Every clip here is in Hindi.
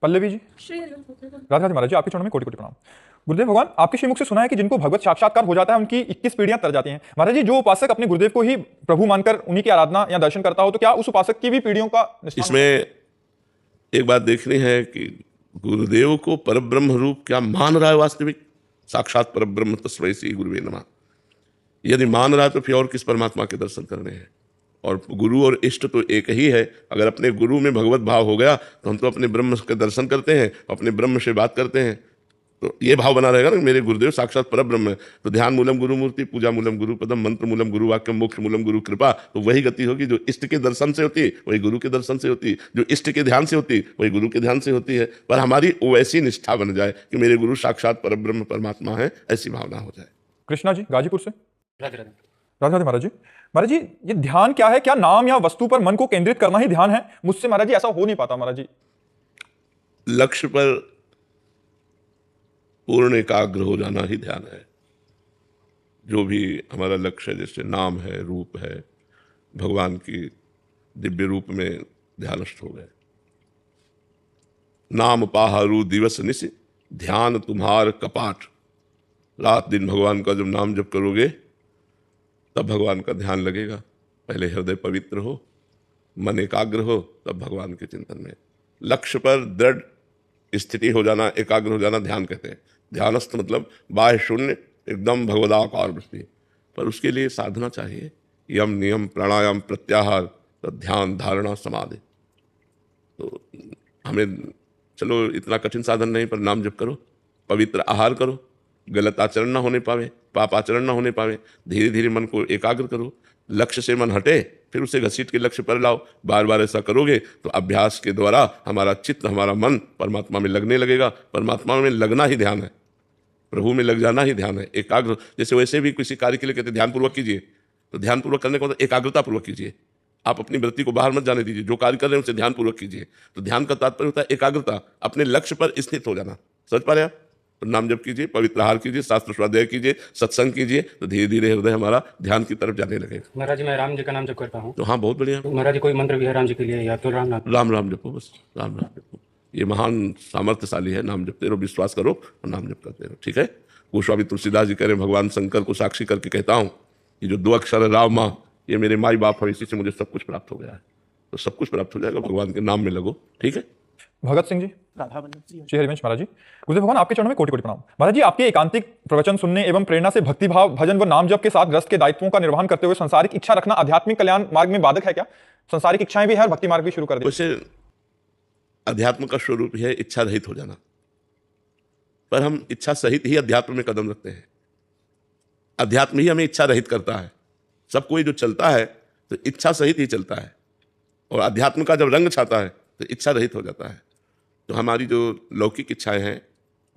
पल्लवी जी, राधे राधे महाराज जी, आपके चरणों में कोटि कोटि प्रणाम। गुरुदेव भगवान, आपके श्रीमुख से सुना है कि जिनको भगवत साक्षात्कार हो जाता है उनकी 21 पीढ़ियां तर जाती हैं। महाराज जी, जो उपासक अपने गुरुदेव को ही प्रभु मानकर उन्हीं की आराधना या दर्शन करता हो, तो क्या उस उपासक की भी पीढ़ियों का निष्ठान इसमें एक बात देखनी है कि गुरुदेव को परब्रह्म रूप क्या मान रहा है वास्तविक? साक्षात परब्रह्म तस्मै श्री गुरुवे नमः। यदि मान रहा है तो फिर और किस परमात्मा के दर्शन करने हैं? और गुरु और इष्ट तो एक ही है। अगर अपने गुरु में भगवत भाव हो गया तो हम तो अपने ब्रह्म के दर्शन करते हैं, अपने ब्रह्म से बात करते हैं। तो ये भाव बना रहेगा ना, मेरे गुरुदेव साक्षात परब्रह्म है। तो ध्यान मूलम गुरु मूर्ति, पूजा मूलम गुरु पदम, मंत्र मूलम गुरु वाक्य, मोक्ष मूलम गुरु कृपा। तो वही गति होगी जो इष्ट के दर्शन से होती है, वही गुरु के दर्शन से होती है। जो इष्ट के ध्यान से होती है, वही गुरु के ध्यान से होती है। पर हमारी वैसी निष्ठा बन जाए कि मेरे गुरु साक्षात परब्रह्म परमात्मा है, ऐसी भावना हो जाए। कृष्णा जी, गाजीपुर से। राधे राधे। राधे राधे महाराज जी। महाराज जी, ये ध्यान क्या है? क्या नाम या वस्तु पर मन को केंद्रित करना ही ध्यान है? मुझसे महाराज जी ऐसा हो नहीं पाता महाराज जी। लक्ष्य पर पूर्ण एकाग्र हो जाना ही ध्यान है। जो भी हमारा लक्ष्य है, जैसे नाम है, रूप है, भगवान की दिव्य रूप में ध्यानस्थ हो गए। नाम पाहारू दिवस निश, ध्यान तुम्हार कपाट। रात दिन भगवान का जब नाम जप करोगे तब भगवान का ध्यान लगेगा। पहले हृदय पवित्र हो, मन एकाग्र हो, तब भगवान के चिंतन में। लक्ष्य पर दृढ़ स्थिति हो जाना, एकाग्र हो जाना ध्यान कहते हैं। ध्यानस्थ मतलब बाह्य शून्य, एकदम भगवदाकार वृत्ति। पर उसके लिए साधना चाहिए, यम नियम प्राणायाम प्रत्याहार, तो ध्यान धारणा समाधि। तो हमें चलो इतना कठिन साधन नहीं, पर नाम जप करो, पवित्र आहार करो, गलत आचरण ना होने पावे, पाप आचरण ना होने पावे। धीरे धीरे मन को एकाग्र करो, लक्ष्य से मन हटे, फिर उसे घसीट के लक्ष्य पर लाओ। बार बार ऐसा करोगे तो अभ्यास के द्वारा हमारा चित्त, हमारा मन परमात्मा में लगने लगेगा। परमात्मा में लगना ही ध्यान है, प्रभु में लग जाना ही ध्यान है। एकाग्र, जैसे वैसे भी किसी कार्य के लिए कहते ध्यानपूर्वक कीजिए, तो ध्यानपूर्वक करने का मतलब एकाग्रतापूर्वक कीजिए। आप अपनी वृत्ति को बाहर मत जाने दीजिए, जो कार्य कर रहे हैं उसे ध्यानपूर्वक कीजिए। तो ध्यान का तात्पर्य होता है एकाग्रता, अपने लक्ष्य पर स्थित हो जाना। समझ पा रहे आप? तो नाम जप कीजिए, पवित्र आहार कीजिए, शास्त्र स्वाध्याय कीजिए, सत्संग कीजिए, तो धीरे धीरे हृदय हमारा ध्यान की तरफ जाने लगेगा। महाराज जी, मैं राम जी का नाम जप करता हूँ। तो हाँ, बहुत बढ़िया। तो महाराज जी, कोई मंत्र भी है राम जी के लिए या तो राम नाम? राम राम जपो, बस राम राम जपो। ये महान सामर्थ्यशाली है। नाम जपते रहो, विश्वास करो और नाम जप करते रहो, ठीक है। गोस्वामी तुलसीदास जी कह रहे हैं, भगवान शंकर को साक्षी करके कहता हूँ कि जो 2 अक्षर है राम माँ, ये मेरे माई बाप है, इसी से मुझे सब कुछ प्राप्त हो गया है। तो सब कुछ प्राप्त हो जाएगा, भगवान के नाम में लगो, ठीक है। भगत सिंह जी, श्री हरिवंश महाराज जी। गुरुदेव भगवान, आपके चरणों में कोटि कोटि प्रणाम। महाराज जी, आपके एकांतिक प्रवचन सुनने एवं प्रेरणा से भक्ति भाव, भजन व नाम जप के साथ ग्रस्त के दायित्वों का निर्वहन करते हुए संसारिक इच्छा रखना आध्यात्मिक कल्याण मार्ग में बाधक है क्या? संसारिक इच्छाएं भी है और भक्ति मार्ग भी शुरू कर दिया। वैसे अध्यात्म का स्वरूप है इच्छा रहित हो जाना, पर हम इच्छा सहित ही अध्यात्म में कदम रखते हैं। अध्यात्म ही हमें इच्छा रहित करता है। सब कोई जो चलता है तो इच्छा सहित ही चलता है, और अध्यात्म का जब रंग छाता है तो इच्छा रहित हो जाता है। तो हमारी जो लौकिक इच्छाएं हैं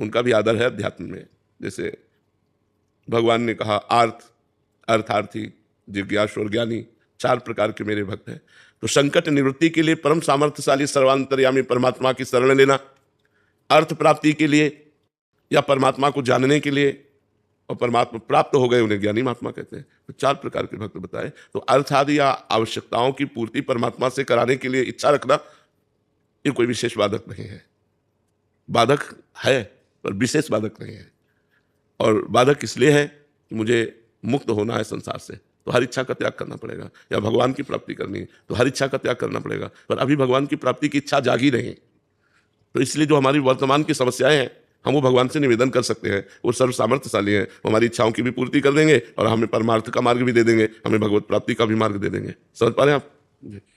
उनका भी आदर है अध्यात्म में। जैसे भगवान ने कहा, अर्थार्थी, जिज्ञासु और ज्ञानी 4 प्रकार के मेरे भक्त हैं। तो संकट निवृत्ति के लिए परम सामर्थ्यशाली सर्वांतर्यामी परमात्मा की शरण लेना, अर्थ प्राप्ति के लिए या परमात्मा को जानने के लिए, और परमात्मा प्राप्त हो गए उन्हें ज्ञानी महात्मा कहते हैं। तो 4 प्रकार के भक्त बताए। तो अर्थ आदि या आवश्यकताओं की पूर्ति परमात्मा से कराने के लिए इच्छा रखना, ये कोई विशेष बाधक नहीं है। बाधक है पर विशेष बाधक नहीं है। और बाधक इसलिए है कि मुझे मुक्त होना है संसार से, तो हर इच्छा का त्याग करना पड़ेगा। या भगवान की प्राप्ति करनी है तो हर इच्छा का त्याग करना पड़ेगा। पर अभी भगवान की प्राप्ति की इच्छा जागी नहीं, तो इसलिए जो हमारी वर्तमान की समस्याएं हैं हम वो भगवान से निवेदन कर सकते हैं। वो सर्व सामर्थ्यशाली हैं, वो हमारी इच्छाओं की भी पूर्ति कर देंगे और हमें परमार्थ का मार्ग भी दे देंगे, हमें भगवत प्राप्ति का भी मार्ग दे देंगे। समझ पा रहे हैं आप?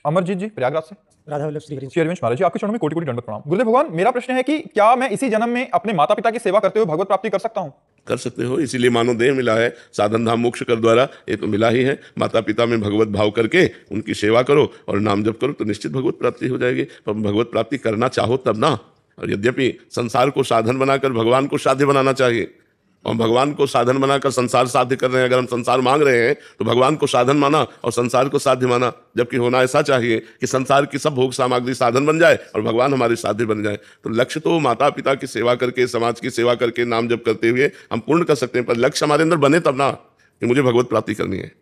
अमरजीत जी, प्रयागराज से। राधा वल्लभ श्री श्री हरिवंश महाराज जी, आपके चरणों में कोटि कोटि दंडवत प्रणाम। गुरुदेव भगवान, मेरा प्रश्न है कि क्या मैं इसी जन्म में अपने माता पिता की सेवा करते हुए भगवत प्राप्ति कर सकता हूँ? कर सकते हो, इसीलिए मानव देह मिला है। साधन धाम मोक्ष कर द्वारा ये तो मिला ही है। माता पिता में भगवत भाव करके उनकी सेवा करो और नाम जप करो तो निश्चित भगवत प्राप्ति हो जाएगी। पर भगवत प्राप्ति करना चाहो तब ना। और यद्यपि संसार को साधन बनाकर भगवान को साध्य बनाना चाहिए, और भगवान को साधन बनाकर संसार साध्य कर रहे हैं। अगर हम संसार मांग रहे हैं तो भगवान को साधन माना और संसार को साध्य माना, जबकि होना ऐसा चाहिए कि संसार की सब भोग सामग्री साधन बन जाए और भगवान हमारे साध्य बन जाए। तो लक्ष्य तो माता पिता की सेवा करके, समाज की सेवा करके, नाम जप करते हुए हम पूर्ण कर सकते हैं, पर लक्ष्य हमारे अंदर बने तब ना कि मुझे भगवत प्राप्ति करनी है।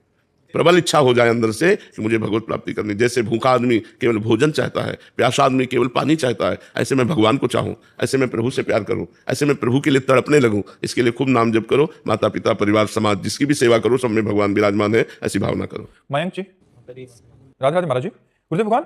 प्रबल इच्छा हो जाए अंदर से कि मुझे भगवत प्राप्ति करनी। जैसे भूखा आदमी केवल भोजन चाहता है, प्यासा आदमी केवल पानी चाहता है, ऐसे मैं भगवान को चाहूँ, ऐसे मैं प्रभु से प्यार करूँ, ऐसे मैं प्रभु के लिए तड़पने लगूँ। इसके लिए खूब नाम जप करो, माता पिता परिवार समाज जिसकी भी सेवा करो, सब में भगवान विराजमान है, ऐसी भावना करो। मयंक जी, राधे राधे महाराज जी। गुरुदेव भगवान,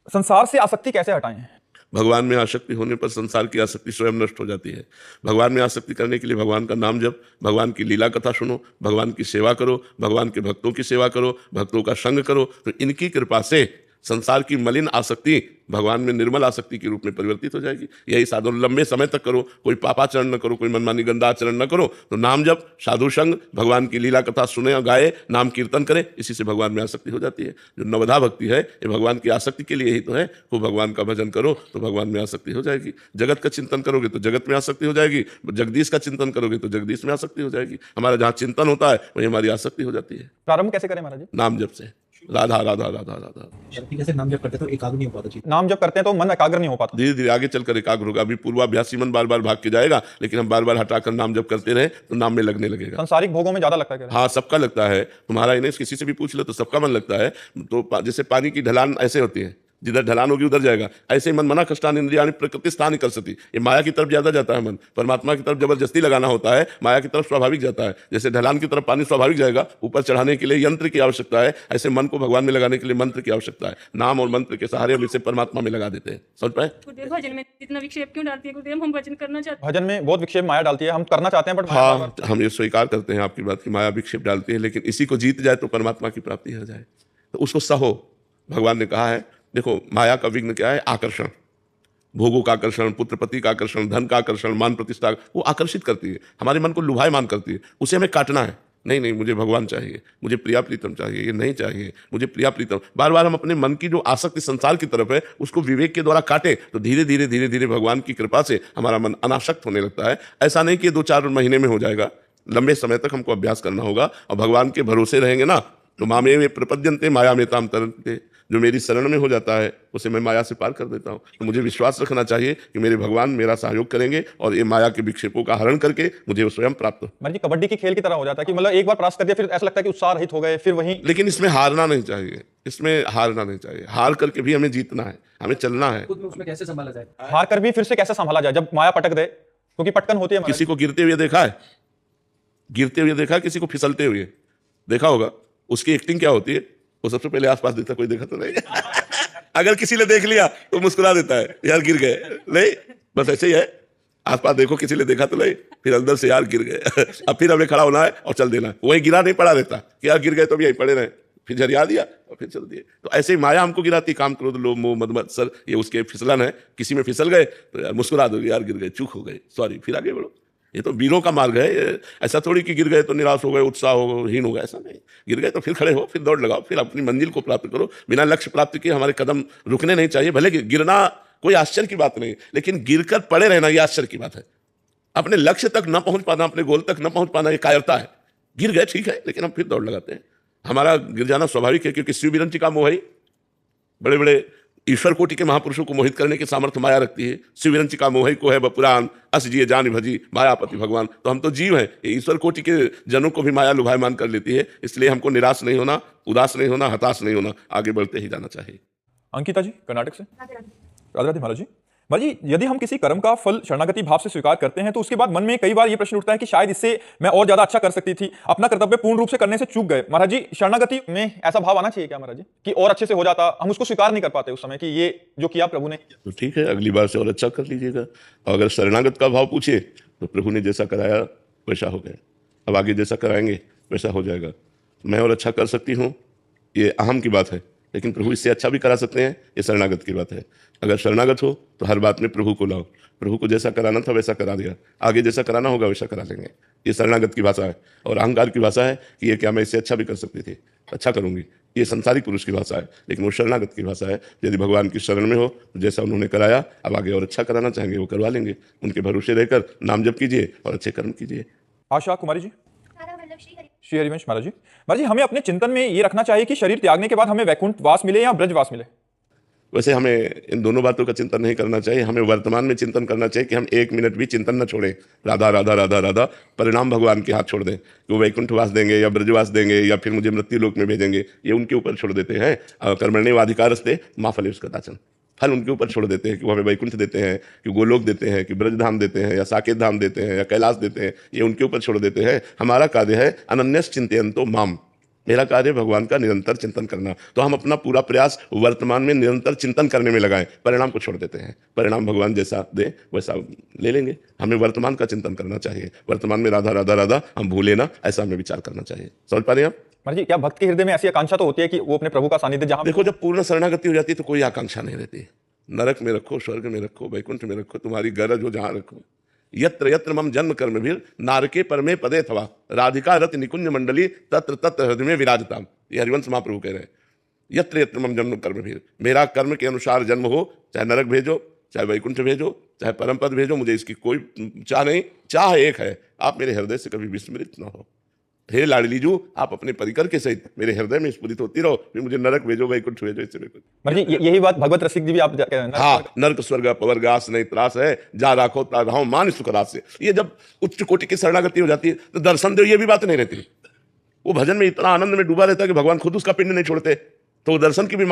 संसार से आसक्ति कैसे हटाएं? भगवान में आसक्ति होने पर संसार की आसक्ति स्वयं नष्ट हो जाती है। भगवान में आसक्ति करने के लिए भगवान का नाम जप, भगवान की लीला कथा सुनो, भगवान की सेवा करो, भगवान के भक्तों की सेवा करो, भक्तों का संग करो, तो इनकी कृपा से संसार की मलिन आसक्ति भगवान में निर्मल आसक्ति के रूप में परिवर्तित हो जाएगी। यही साधन लंबे समय तक करो, कोई पापाचरण न करो, कोई मनमानी गंदा आचरण न करो, तो नाम जप, साधु संग, भगवान की लीला कथा सुने और गाए, नाम कीर्तन करे, इसी से भगवान में आसक्ति हो जाती है। जो नवधा भक्ति है ये भगवान की आसक्ति के लिए ही तो है। वो भगवान का भजन करो तो भगवान में आसक्ति हो जाएगी। जगत का चिंतन करोगे तो जगत में आसक्ति हो जाएगी, जगदीश का चिंतन करोगे तो जगदीश में आसक्ति हो जाएगी। हमारा जहाँ चिंतन होता है वही हमारी आसक्ति हो जाती है। प्रारंभ कैसे करें महाराज जी? नाम जप से, राधा राधा राधा राधा। जैसे नाम जप करते तो एकाग्र नहीं हो पाता जी। नाम जब करते हैं तो मन एकाग्र नहीं हो पाता। धीरे धीरे आगे चलकर एकाग्र होगा। अभी पूर्वाभ्यासी मन बार बार भाग के जाएगा, लेकिन हम बार बार हटाकर नाम जप करते रहे तो नाम में लगने लगेगा। सांसारिक भोगों में ज्यादा लगता है क्या? हाँ, सबका लगता है। तुम्हारा इन्हें किसी से भी पूछ लो तो सबका मन लगता है। तो जैसे पानी की ढलान ऐसे होती है, जिधर ढलान होगी उधर जाएगा। ऐसे ही मन मना कष्टान इंद्रियाणि प्रकृति स्थान कर सकती। ये माया की तरफ ज्यादा जाता है मन, परमात्मा की तरफ जबरदस्ती लगाना होता है, माया की तरफ स्वाभाविक जाता है। जैसे ढलान की तरफ पानी स्वाभाविक जाएगा, ऊपर चढ़ाने के लिए यंत्र की आवश्यकता है, ऐसे मन को भगवान में लगाने के लिए मंत्र की आवश्यकता है। नाम और मंत्र के सहारे हम इसे परमात्मा में लगा देते हैं। समझ पाए? गुरुदेव भजन में इतना विक्षेप क्यों डालती है गुरुदेव? हम भजन करना चाहते भजन में बहुत विक्षेप माया डालती है, हम करना चाहते हैं बट हाँ, हम ये स्वीकार करते हैं आपकी बात की माया विक्षेप डालती है, लेकिन इसी को जीत जाए तो परमात्मा की प्राप्ति हो जाए। तो उसको सहो। भगवान ने कहा है, देखो माया का विघ्न क्या है? आकर्षण। भोगों का आकर्षण, पुत्र पति का आकर्षण, धन का आकर्षण, मान प्रतिष्ठा, वो आकर्षित करती है, हमारे मन को लुभायमान करती है। उसे हमें काटना है। नहीं नहीं, मुझे भगवान चाहिए, मुझे प्रिया प्रीतम चाहिए, ये नहीं चाहिए मुझे प्रिया प्रीतम। बार बार हम अपने मन की जो आसक्ति संसार की तरफ है उसको विवेक के द्वारा काटे तो धीरे धीरे धीरे धीरे भगवान की कृपा से हमारा मन अनासक्त होने लगता है। ऐसा नहीं कि 2-4 महीने में हो जाएगा, लंबे समय तक हमको अभ्यास करना होगा। और भगवान के भरोसे रहेंगे ना तो मामे में प्रपद्यन्ते माया में ताम तरन्ते। जो मेरी शरण में हो जाता है उसे मैं माया से पार कर देता हूँ। तो मुझे विश्वास रखना चाहिए कि मेरे भगवान मेरा सहयोग करेंगे और ये माया के विक्षेपों का हरण करके मुझे स्वयं प्राप्त हो। महाराज जी, कबड्डी के खेल की तरह हो जाता है कि मतलब एक बार परास्त कर दिया फिर ऐसा लगता है कि उत्साह रहित हो गए, फिर वहीं। लेकिन इसमें हारना नहीं चाहिए, इसमें हारना नहीं चाहिए। हार करके भी हमें जीतना है, हमें चलना है। खुद में उसमें कैसे संभाला जाए? हार कर भी फिर से कैसे संभाला जाए जब माया पटक दे? क्योंकि पटकन होती है महाराज। किसी को गिरते हुए देखा है? गिरते हुए देखा है? किसी को फिसलते हुए देखा होगा? उसकी एक्टिंग क्या होती है? वो सबसे पहले आसपास देखता, कोई देखा तो नहीं। अगर किसी ने देख लिया तो मुस्कुरा देता है, यार गिर गए। नहीं, बस ऐसे ही है। आसपास देखो, किसी ने देखा तो नहीं, फिर अंदर से यार गिर गए। अब फिर हमें खड़ा होना है और चल देना है। वही गिरा नहीं पड़ा रहता कि यार गिर गए तो भी यहीं पड़े रहे, फिर झरिया दिया और फिर चल दिए। तो ऐसे ही माया हमको गिराती, काम क्रोध लोभ मोह मद मत्सर, ये उसके फिसलन है। किसी में फिसल गए तो यार मुस्कुरा दो, यार गिर गए, चूक हो गई, सॉरी, फिर आगे बढ़ो। ये तो वीरों का मार्ग है। ऐसा थोड़ी कि गिर गए तो निराश हो गए, उत्साह हो, हीन हो गए, ऐसा नहीं। गिर गए तो फिर खड़े हो, फिर दौड़ लगाओ, फिर अपनी मंजिल को प्राप्त करो। बिना लक्ष्य प्राप्ति के हमारे कदम रुकने नहीं चाहिए। भले गिरना कोई आश्चर्य की बात नहीं, लेकिन गिरकर पड़े रहना ये आश्चर्य की बात है। अपने लक्ष्य तक न पहुंच पाना, अपने गोल तक न पहुंच पाना, ये कायरता है। गिर गए ठीक है, लेकिन हम फिर दौड़ लगाते हैं। हमारा गिर जाना स्वाभाविक है, क्योंकि शिव विरंची का मोह है। बड़े बड़े ईश्वर कोटि के महापुरुषों को मोहित करने की सामर्थ्य माया रखती है। शिव विरंची का मोह को है बपुराण, अस जिए जान भजी मायापति भगवान। तो हम तो जीव हैं, ये ईश्वर कोटि के जनों को भी माया लुभायमान कर लेती है। इसलिए हमको निराश नहीं होना, उदास नहीं होना, हताश नहीं होना, आगे बढ़ते ही जाना चाहिए। अंकिता जी, कर्नाटक से। राधे राधे महाराज जी। महाराज जी, यदि हम किसी कर्म का फल शरणागति भाव से स्वीकार करते हैं तो उसके बाद मन में कई बार ये प्रश्न उठता है कि शायद इससे मैं और ज्यादा अच्छा कर सकती थी, अपना कर्तव्य पूर्ण रूप से करने से चूक गए। महाराज जी, शरणागति में ऐसा भाव आना चाहिए क्या महाराज जी कि और अच्छे से हो जाता? हम उसको स्वीकार नहीं कर पाते उस समय कि ये जो किया प्रभु ने। तो ठीक है, अगली बार से और अच्छा कर लीजिएगा। और अगर शरणागत का भाव पूछे तो प्रभु ने जैसा कराया वैसा हो गया, अब आगे जैसा कराएंगे वैसा हो जाएगा। मैं और अच्छा कर सकती हूँ, ये अहम की बात है, लेकिन प्रभु इससे अच्छा भी करा सकते हैं, ये शरणागत की बात है। अगर शरणागत हो तो हर बात में प्रभु को लाओ। प्रभु को जैसा कराना था वैसा करा दिया, आगे जैसा कराना होगा वैसा करा लेंगे। ये शरणागत की भाषा है। और अहंकार की भाषा है कि ये क्या मैं इससे अच्छा भी कर सकती थी, अच्छा करूंगी, ये संसारिक पुरुष की भाषा है। लेकिन वो शरणागत की भाषा है। यदि भगवान की शरण में हो तो जैसा उन्होंने कराया, अब आगे और अच्छा कराना चाहेंगे वो करवा लेंगे। उनके भरोसे रहकर नाम जप कीजिए और अच्छे कर्म कीजिए। आशा कुमारी जी। श्री हरिवंश महाराज जी। महाराज जी, हमें अपने चिंतन में ये रखना चाहिए कि शरीर त्यागने के बाद हमें वैकुंठ वास मिले या ब्रजवास मिले? वैसे हमें इन दोनों बातों का चिंतन नहीं करना चाहिए, हमें वर्तमान में चिंतन करना चाहिए कि हम एक मिनट भी चिंतन न छोड़ें, राधा राधा राधा राधा, परिणाम भगवान के हाथ छोड़ दें कि वो वैकुंठवास देंगे या ब्रजवास देंगे या फिर मुझे मृत्यु लोक में भेजेंगे, ये उनके ऊपर छोड़ देते हैं। कर्मण्येवाधिकारस्ते मा फलेषु कदाचन, फल उनके ऊपर छोड़ देते हैं कि वो हमें वैकुंठ देते हैं, कि गोलोक देते हैं, कि ब्रजधाम देते हैं या साकेत धाम देते हैं या कैलाश देते हैं, ये उनके ऊपर छोड़ देते हैं। हमारा कार्य है अनन्यस चिंतयन्तो माम, मेरा कार्य भगवान का निरंतर चिंतन करना। तो हम अपना पूरा प्रयास वर्तमान में निरंतर चिंतन करने में लगाएं, परिणाम को छोड़ देते हैं। परिणाम भगवान जैसा दे वैसा ले लेंगे, हमें वर्तमान का चिंतन करना चाहिए। वर्तमान में राधा राधा राधा हम भूले ना, ऐसा हमें विचार करना चाहिए। समझ पा रहे हैं आप? महाराज जी, क्या भक्त के हृदय में ऐसी आकांक्षा तो होती है कि वो अपने प्रभु का सानिध्य जहां देखो, जब पूर्ण शरणागति हो जाती है तो कोई आकांक्षा नहीं रहती। नरक में रखो, स्वर्ग में रखो, वैकुंठ में रखो, तुम्हारी गरज हो जहां रखो। यत्र यत्र मम जन्म कर्म भी नारके परमे पदे थवा राधिका रति निकुंज मंडली तत्र तत्र हृदय में विराजताम, ये हरिवंश महाप्रभु कह रहे हैं। यत्र यत्र मम जन्म कर्म भी, मेरा कर्म के अनुसार जन्म हो, चाहे नरक भेजो, चाहे वैकुंठ भेजो, चाहे परम पद भेजो, मुझे इसकी कोई चाह नहीं। चाह एक है, आप मेरे हृदय से कभी विस्मृत न हो। हे लाडली जू, आप अपने परिकर के सहित मेरे हृदय में स्फुरित होती रहो, फिर मुझे नरक भेजो, वैकुंठ भेजो, इससे कुछ। महाराज जी, यही बात भगवत रसिक जी भी आप कह रहे हैं। हाँ, नरक स्वर्ग अपवर्ग आस नहीं त्रास है, जा राखो ता रहो मान सुख रास से। ये जब उच्च कोटि की शरणागति हो जाती है तो दर्शन दो, ये भी बात नहीं रहती। वो भजन में इतना आनंद में डूबा रहता है कि भगवान खुद उसका पिंड नहीं छोड़ते, तो दर्शन की भी मांग